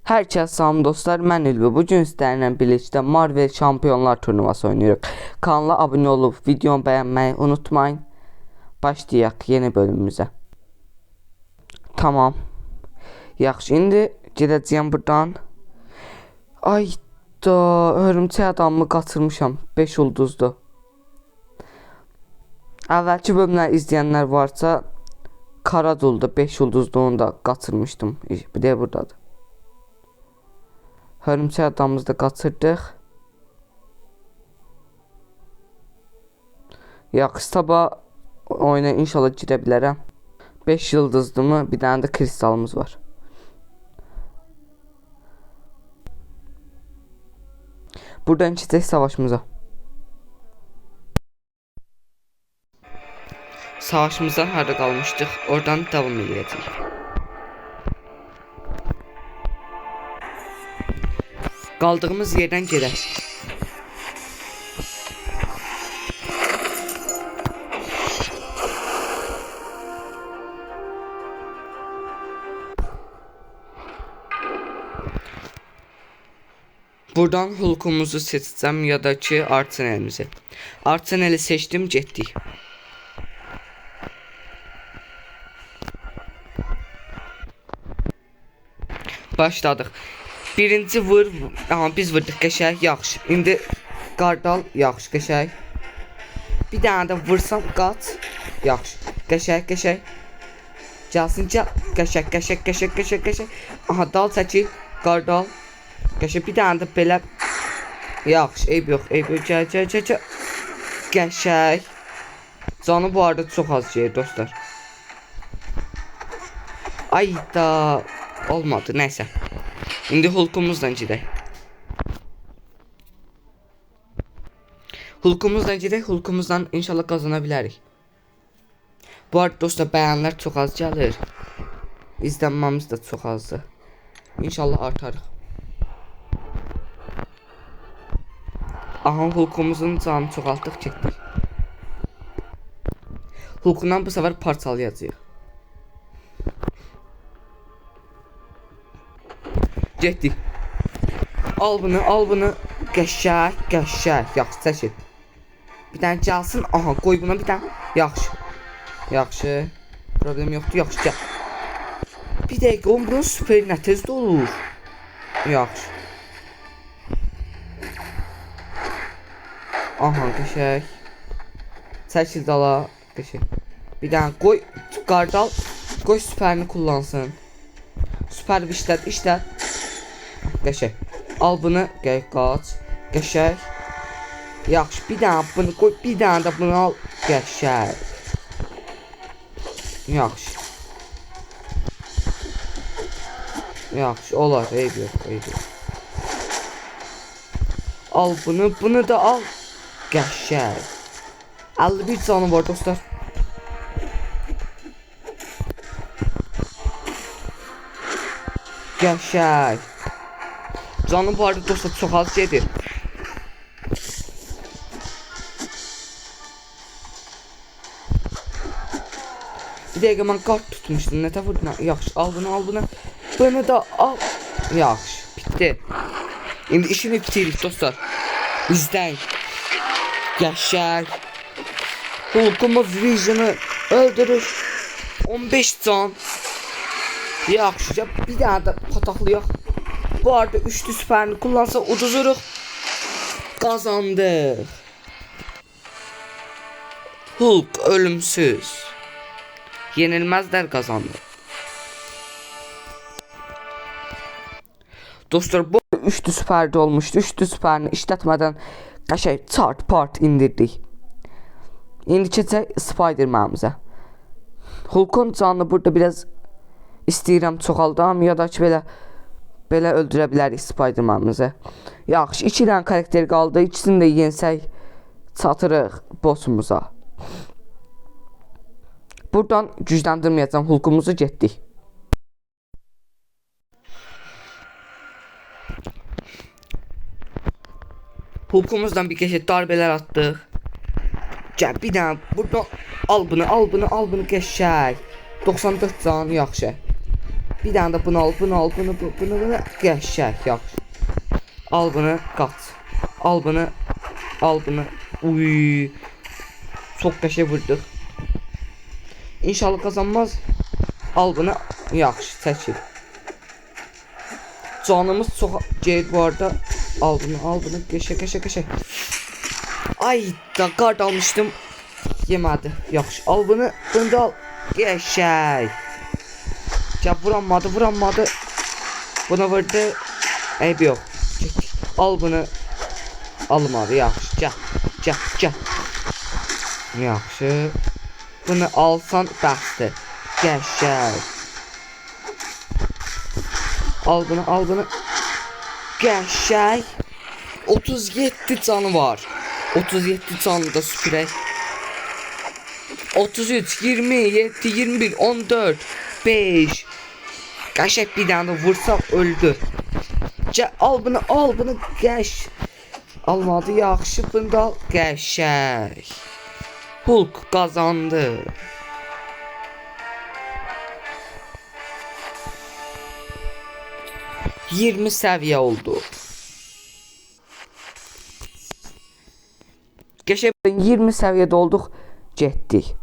Hər kəs salam dostlar, mən Ülvi. Bugün sizlərlə birlikdə Marvel Şampionlar turnuvası oynayırıq. Kanala abunə olub videomu bəyənməyi unutmayın. Başlayaq yeni bölümümüzə. Tamam. Yaxşı, indi gedəcəyəm buradan. Ayda, hörümçək adamımı qaçırmışam. 5 ulduzdu. Əvvəlki bölümləri izləyənlər varsa, Karadul'da 5 ulduzluğunu da qaçırmışdım. Bir de buradadır. Hörümçək adamımızı da qaçırdıq. Yaxşı, sabah oyuna inşallah girə bilərəm. 5 yıldızlı mı? Bir dənə də kristalımız var. Buradan keçək savaşımıza. Savaşımıza harda qalmışdıq? Oradan davam edəcəyik. Qaldığımız yerdən gedək. Buradan Hulk'umuzu seçsəm ya da ki Arsenal'imizi. Arsenal'i seçdim, getdik. Başladıq. Birinci vur, amma biz vurduq, qəşəng, yaxşı. İndi Qardal, yaxşı, qəşəng. Bir dənə də vursam, qaç, yaxşı. Qəşəng, qəşəng. Gəlsin, gəl, qəşəng, qəşəng, qəşəng, qəşəng, qəşəng. Aha, dal çəkil, Qardal. Qəşəng, bir dənə də belə. Yaxşı, eyb yox, eyb yox, gəl, gəl, gəl, gəl. Qəşəng. Canı bu arada çox az şeyir, dostlar. Ayda, olmadı, nəysə. İndi Hulk'umuzdan gedək. Hulk'umuzdan inşallah qazana bilərik. Bu arada dostlar, bəyənlər çox az gəlir. İzlənməmiz də çox azdır. İnşallah artarıq. Aha, Hulk'umuzun canını çoxaltdıq, getdik. Hulk'undan bu səfər parçalayacağıq. Getdik. Al bunu, al bunu. Qəşəng, qəşəng. Yaxşı, çəkil. Bir dənə gəlsin. Aha, qoy buna bir dənə. Yaxşı. Yaxşı. Problem yoxdur, yaxşı, gəl. Bir dəqiqə, onun bunun süper nə tezdə olur. Yaxşı. Aha, qəşəng. Çəkil dala. Qəşəng. Bir dənə qoy, Qardal. Qoy süperini kullansın. Süper bir işlət, işlət. Qəşəng. Al bunu, gəl, qaç. Qəşəng. Yaxşı, bir dənə bunu qoy, bir dənə də bunu al. Qəşəng. Yaxşı. Yaxşı, olar, eyb yox, eyb yox. Al bunu, bunu da al. Qəşəng. 51 canı var, dostlar. Qəşəng. Canım bu arada dostlar çox az gedir. Bir dəqiqə mən kart tutmuşdum. Nə tə vurdun? Yaxşı, al bunu, al bunu. Bunu da al. Yaxşı, bitti. İndi işini bitiririk dostlar. İzləyin. Qəşəng. Hulk'umuz Vision'ı öldürür. 15 can. Yaxşı, bir dənə də pataqlayaq. Bu arada üçlü süperini kullansa uduzuruq. Kazandık. Hulk ölümsüz. Yenilmezler kazandı. Dostlar, bu üçlü süperde olmuştu. Üçlü süperini işletmeden qəşəng çart part indirdik. İndi keçək Spider-Man'ımıza. Hulk'un canını burada biraz istəyirəm çoxaldam ya da ki belə öldürə bilərik Spider-Man'ımızı. Yaxşı, 2 dənə karakter qaldı. İkisini də yensək çatırıq bossumuza. Buradan gücləndirməyəcəm, Hulk'umuzu getdik. Hulk'umuzdan bir qəşəng darbelər atdıq. Gəl, bir dənə buradan al bunu, al bunu, al bunu, qəşəng. 94 can, yaxşı. Bir dənə də bunu al, bunu qəşəng, yaxşı. Al bunu, qaç. Al bunu. Uy. Çox qəşəng vurduq. İnşallah qazanmaz. Al bunu, yaxşı, çəkil. Canımız çox geri bu arada. Al bunu, qəşəng. Ay da kart almışdım. Yemədi, yaxşı. Al bunu da al. Qəşəng. Ya vuranmadı. Buna vurdu. Eybi yox. Al bunu. Almadı, yaxşı. Gəl. Yaxşı. Bunu alsan bəsdir. Qəşəng. Al bunu. Qəşəng. 37 canı var. 37 canı da süpürək. 33, 27, 21, 14, 5. Qəşəng bir dənə də vursaq öldü. Al bunu qəş. Almadı, yaxşı, bunu da al. Qəşəng. Hulk qazandı. ...20 səviyyə oldu. Qəşəng 20 səviyyədə olduq. Getdik.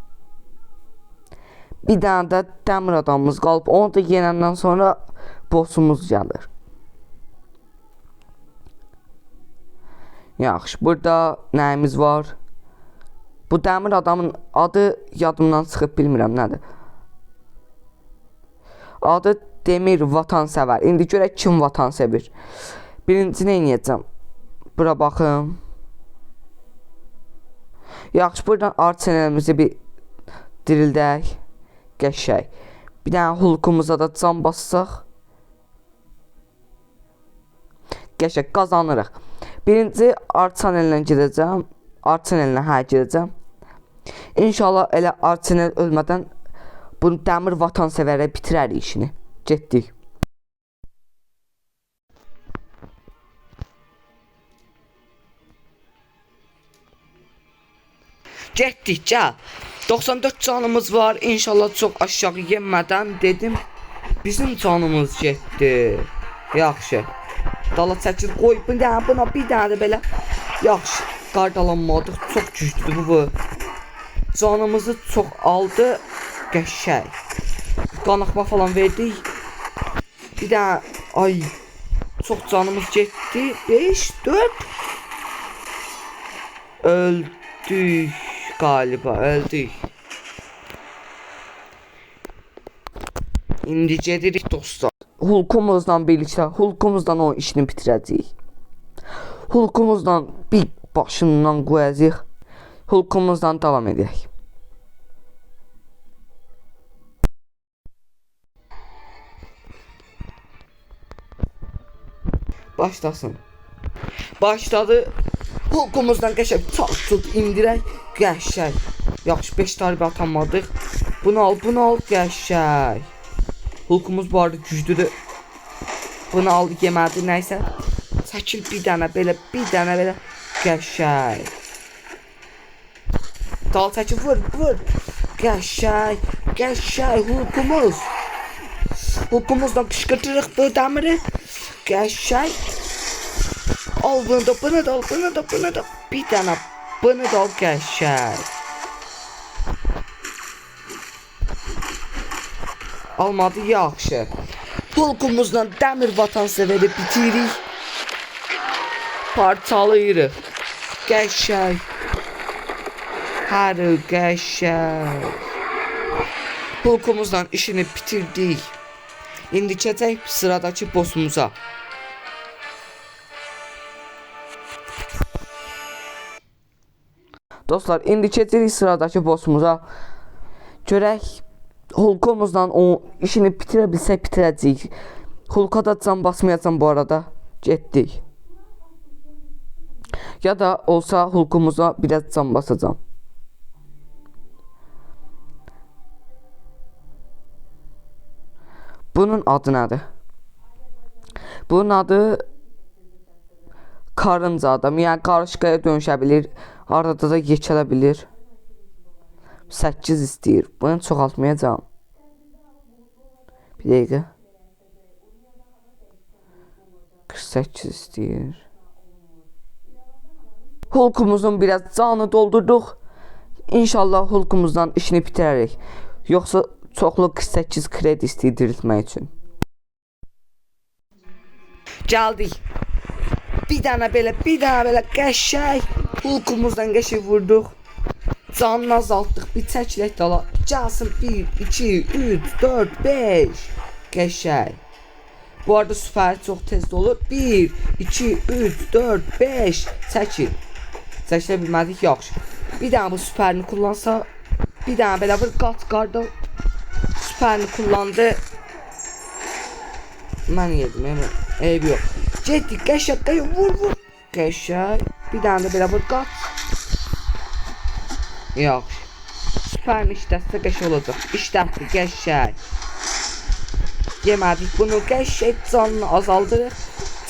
Bir dənə də dəmir adamımız qalıb. Onu da yenəndən sonra bossumuz gəlir. Yaxşı, burada nəyimiz var? Bu dəmir adamın adı yadımdan çıxıb, bilmirəm nədir. Adı Demir Vatansevər. İndi görək kim vatan sevir. Birinci nə edəcəm? Bura baxım. Yaxşı, buradan arsenalimizi bir dirildək. Qəşəng. Bir dənə hulkumuza da can bassaq. Qəşəng, qazanırıq. Birinci arsenalə gedəcəm. Arsenalə gedəcəm. İnşallah elə arsenal ölmədən bunu dəmir vatansevərə bitirərik işini. Getdik. Getdik, gəl. 94 canımız var. İnşallah çox aşağı yenmədən dedim. Bizim canımız getdi. Yaxşı. Dala çəkir, qoy buna bir dənə də belə. Yaxşı. Qardalanmadıq. Çox güclüdür bu. Canımızı çox aldı. Qəşəng. Qanaxma falan verdik. Bir dənə, ay, çox canımız getdi. 5, 4. Öldük galiba, öldük. İndi gedirik dostlar. Hulkumuzla birlikdə, Hulkumuzdan o işini bitirəcəyik. Hulkumuzdan bir başından qoyacaq. Hulkumuzdan davam edək. Başlasın. Başladı. Hulkumuzdan qəşəng çat indirək. Qəşəng. Yaxşı, 5 darbə atamadıq. Bunu al, qəşəng. Hulkumuz bu arada güclüdür. Bunu al, yemədi, nəysə. Çəkil bir dənə belə. Qəşəng. Dal çəkil, vur. Qəşəng, Hulkumuz. Hulkumuzdan qışqırtırıq bu dəmiri. Qəşəng. Al bunu da. Bir dənə bunu da al, qəşəng. Almadı, yaxşı. Hulkumuzdan dəmir vatansevəri bitirik. Parçalayırıq. Qəşəng. Hər qəşəng. Hulkumuzdan işini bitirdik. İndi keçək sıradakı bossumuza. Dostlar, indi keçirik sıradakı bossumuza. Görək Hulkumuzdan o işini bitirə bilsək bitirəcəyik. Hulka da can basmayacam bu arada. Getdik. Ya da olsa Hulkumuza biraz can basacağım. Bunun adı nədir? Bunun adı karınca adam. Yəni qarışqaya dönüşə bilir. Arada da geçələ bilir. 8 istəyir. Bunu çoxaltmayacağım. Bir dəqiqə. 48 istəyir. Hulkumuzun biraz canı doldurduq. İnşallah Hulkumuzdan işini bitirərik. Yoxsa çoxlu 48 kredi istəyir diriltmək üçün. Gəldik. Bir dənə belə qəşəng Hulkumuzdan qəşəng vurduq. Canını azaltdıq. Bir çəkilək dala. Gəlsin 1, 2, 3, 4, 5. Qəşəng. Bu arada süpər çox tez olur. 1, 2, 3, 4, 5. Çəkil. Çəkilə bilmədik, yaxşı. Bir dənə bu süpərini kullansa, bir dənə belə bir qarda süpərini kullandı. Mən yedim, eybi yox. Getdik, qəşəng, vur. Qəşəng. Bir dənə də belə bir qat. Yaxşı. Süpərini işlətsə qəşəng olacaq. İşlətdi, qəşəng. Yemədik bunu, qəşəng canını azaldırıq.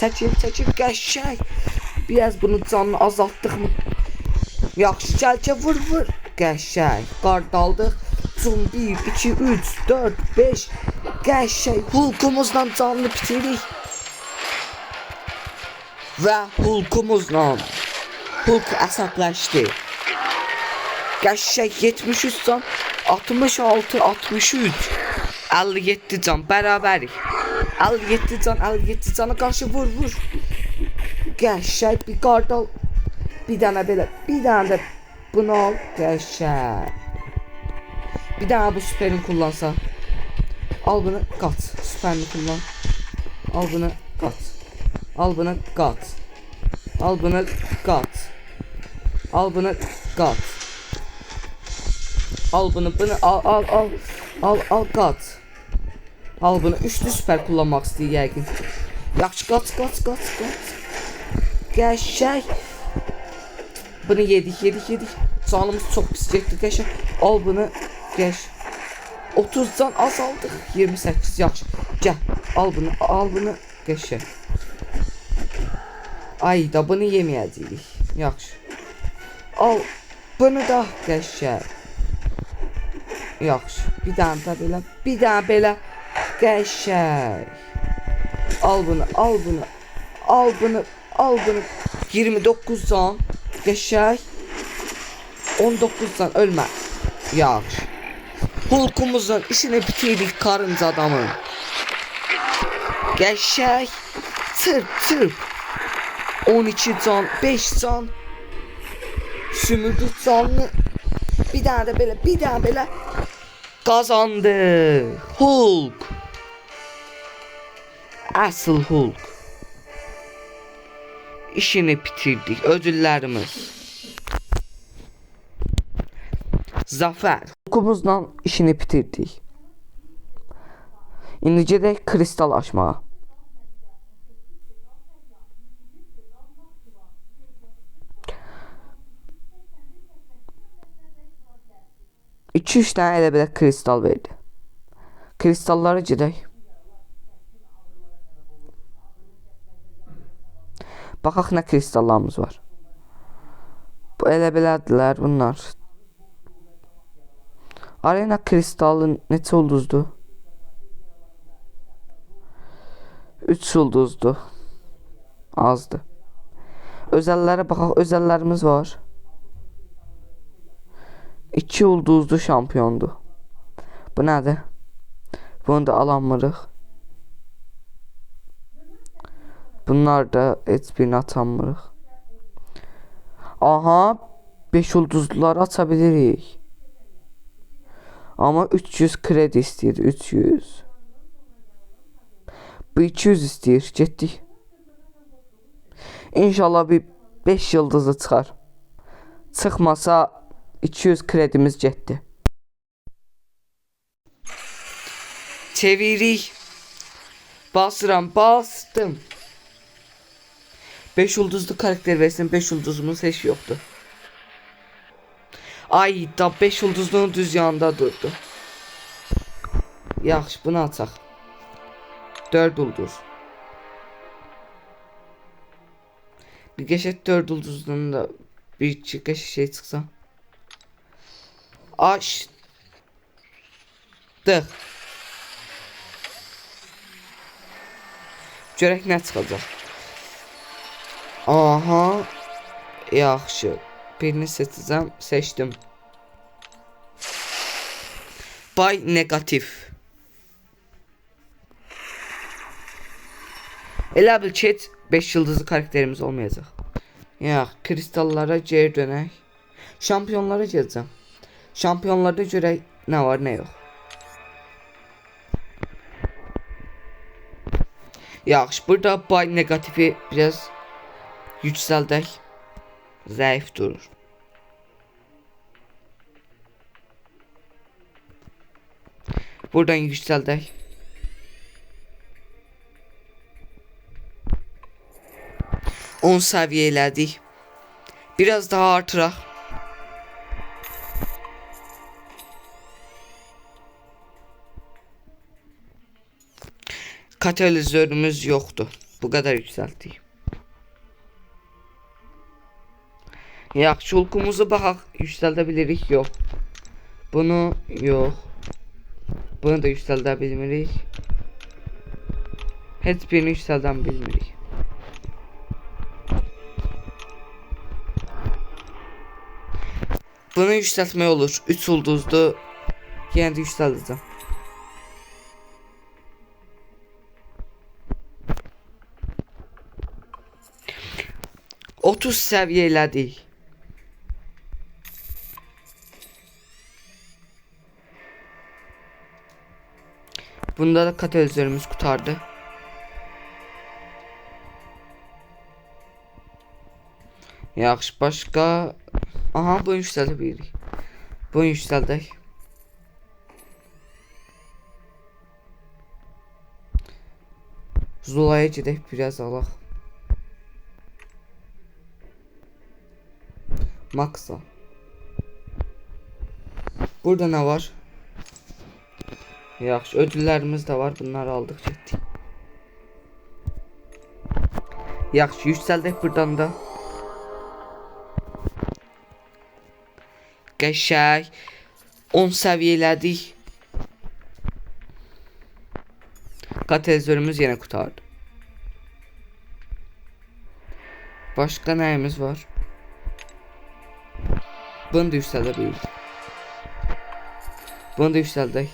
Çəkil, qəşəng. Biraz bunu canını azaltdıq mı? Yaxşı, gəl, vur. Qəşəng. Qardaldıq. Son 1, 2, 3, 4, 5. Qəşəng. Hulkumuzdan canını bitiririk. Və Hulkumuzla Hulk əsəbləşdi. Qəşəng 73 can, 66, 63, 57 can, bərabərik. 57 cana qarşı vur. Qəşəng bir qardal. Bir dənə belə, bir dənə də bunu al. Qəşəng. Bir dənə bu süperini kullansa. Al bunu qat. Süperini kullan. Al bunu qat. Al bunu qat. Al bunu qat. Al bunu qat. Al bunu al qat. Al bunu üçlü süper kullanmaq istəyir yəqin. Yaxşı qat. Qəşəng. Bunu yedik. Canımız çox pis getdi qəşəng. Al bunu qəş. 30 can azaldıq. 28 yaxşı. Gəl. Al bunu qəşəng. Ay da bunu yeməyəcəyik. Yaxşı. Al bunu da qəşəng. Yaxşı. Bir dənə belə qəşəng. Al bunu. 29 can qəşəng. 19 can ölmə. Yaxşı. Hulkumuzun işini bitirdik karınca adamın. Qəşəng. Çırp. 12 can, 5 can. Sümürdü canını. Bir dənə belə kazandı. Hulk. Asıl Hulk. İşini bitirdik. Ödüllərimiz. Zafer. Hulkumuzla işini bitirdik. İndi gedək kristal açmağa. İki-üç tane elə belə kristal verdi. Kristalları gedək. Baxaq nə kristallarımız var. Bu elə belədirlər bunlar. Arena kristalın neçə ulduzdur? 3 ulduzdur. Azdır. Özəllərə baxaq, özəllərimiz var. 2 ulduzlu şampiyondur. Bu nədir? Bunu da alamırıq. Bunlar da heç birini atamırıq. Aha, 5 ulduzluları açabilirik. Ama 300 kredi istəyir, 300. Bu 200 istəyir, getdik. İnşallah bir 5 yıldızı çıxar. Çıxmasa 200 kredimiz getdi. Çevirik. Bastım. 5 ulduzlu karakter versin, 5 ulduzumuz heç yoxdur. Ay da 5 ulduzluğun düz yanında durdu. Yaxşı, bunu açaq. 4 ulduz. Bir qəşəng 4 ulduzluğun da bir qəşəng şey çıxsa. Açdıq. Görək nə çıxacaq. Aha, yaxşı. Birini seçəcəm, seçdim. Bay negatif. Elə bil ki 5 yıldızlı karakterimiz olmayacaq. Yox, kristallara geri dönək. Şampiyonlara gələcəm. Şampiyonlarda görək nə var, nə yox. Yaxşı, burada bay negatifi biraz yüksəldək. Zəif durur. Buradan yüksəldək. On səviyyə elədik. Biraz daha artıraq. Katalizörümüz yoxdur. Bu kadar yükseltdik. Yaxşı, hulkumuzu baxaq, yüksəldə bilirik, yox. Bunu yox. Bunu da yüksəldə bilmirik. Heç birini yüksəldən bilmirik. Bunu yüksəltmək olur. 3 ulduzlu. Yenə də yüksəldəcəm. Otuz səviyyə elədik. Bunda da katalizörümüz kurtardı. Yaxşı, başqa. Aha, bunu yüksəldə bilirik. Bunu yüksəldək. Zulaya gedək, biraz alaq. Max'a. Burada nə var? Yaxşı, ödüllərimiz də var. Bunları aldıq, getdik. Yaxşı, yüksəldək buradan da. Qəşəng. 10 səviyyə elədik. Katalizörümüz yenə qurtardı. Başqa nəyimiz var? Bunu da yüksəldə bilirik. Bunu da yüksəldək.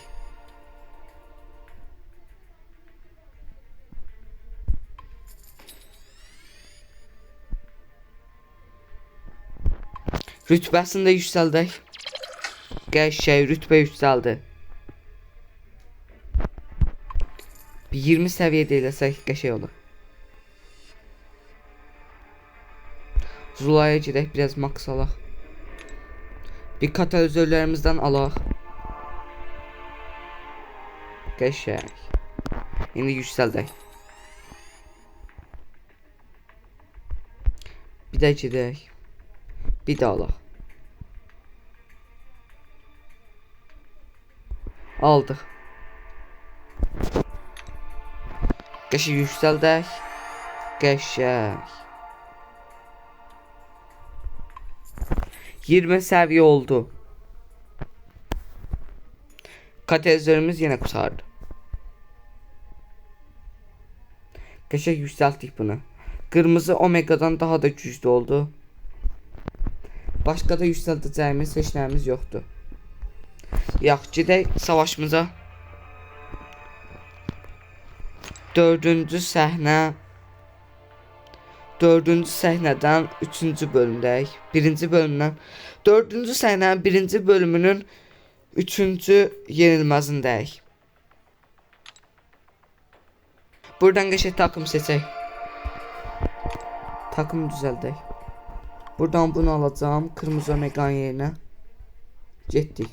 Rütbəsini də yüksəldək. Qəşəng, rütbə yüksəldi. Bir 20 səviyyədə eləsək qəşəng olur. Zulaya gedək, biraz max alaq. Bir katalizörlərimizdən alaq. Qəşəng. İndi yüksəldək. Bir də gedək. Bir də alaq. Aldıq. Qəşəng yüksəldək. Qəşəng. 20 səviyyə oldu. Katalizörümüz yenə qurtardı. Qəşəng yüksəltdik bunu. Qırmızı omegadan daha da güclü oldu. Başqa da yüksəldəcəyimiz seçənlərimiz yoxdur. Yaxşı, gedək savaşımıza. 4-cü səhnə. 4-cü səhnədən 3-cü bölümdəyik. 1-ci bölümdən 4-cü səhnənin 1-ci bölümünün 3-cü yenilməzindəyik. Buradan qəşəng takım seçək. Takım düzəldək. Buradan bunu alacağım. Kırmızı omegan yerinə. Getdik.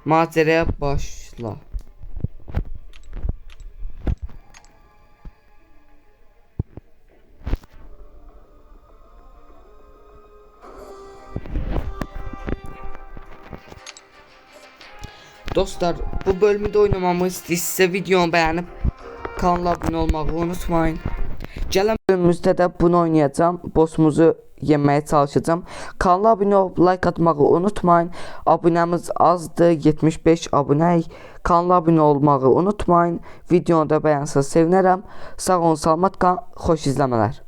Macəraya başla. Dostlar, bu bölümü de oynamamı istəyirsə videomu bəyənib kanala abunə olmağı unutmayın. Gələn bölümümüzdə də bunu oynayacağam. Bossumuzu yeməyə çalışacağım. Kanala abunə olub like atmağı unutmayın. Abunəmiz azdır, 75 abunəyik. Kanala abunə olmağı unutmayın. Videonu da bəyənsəz sevinərəm. Sağ olun, salamat qalın, xoş izləmələr.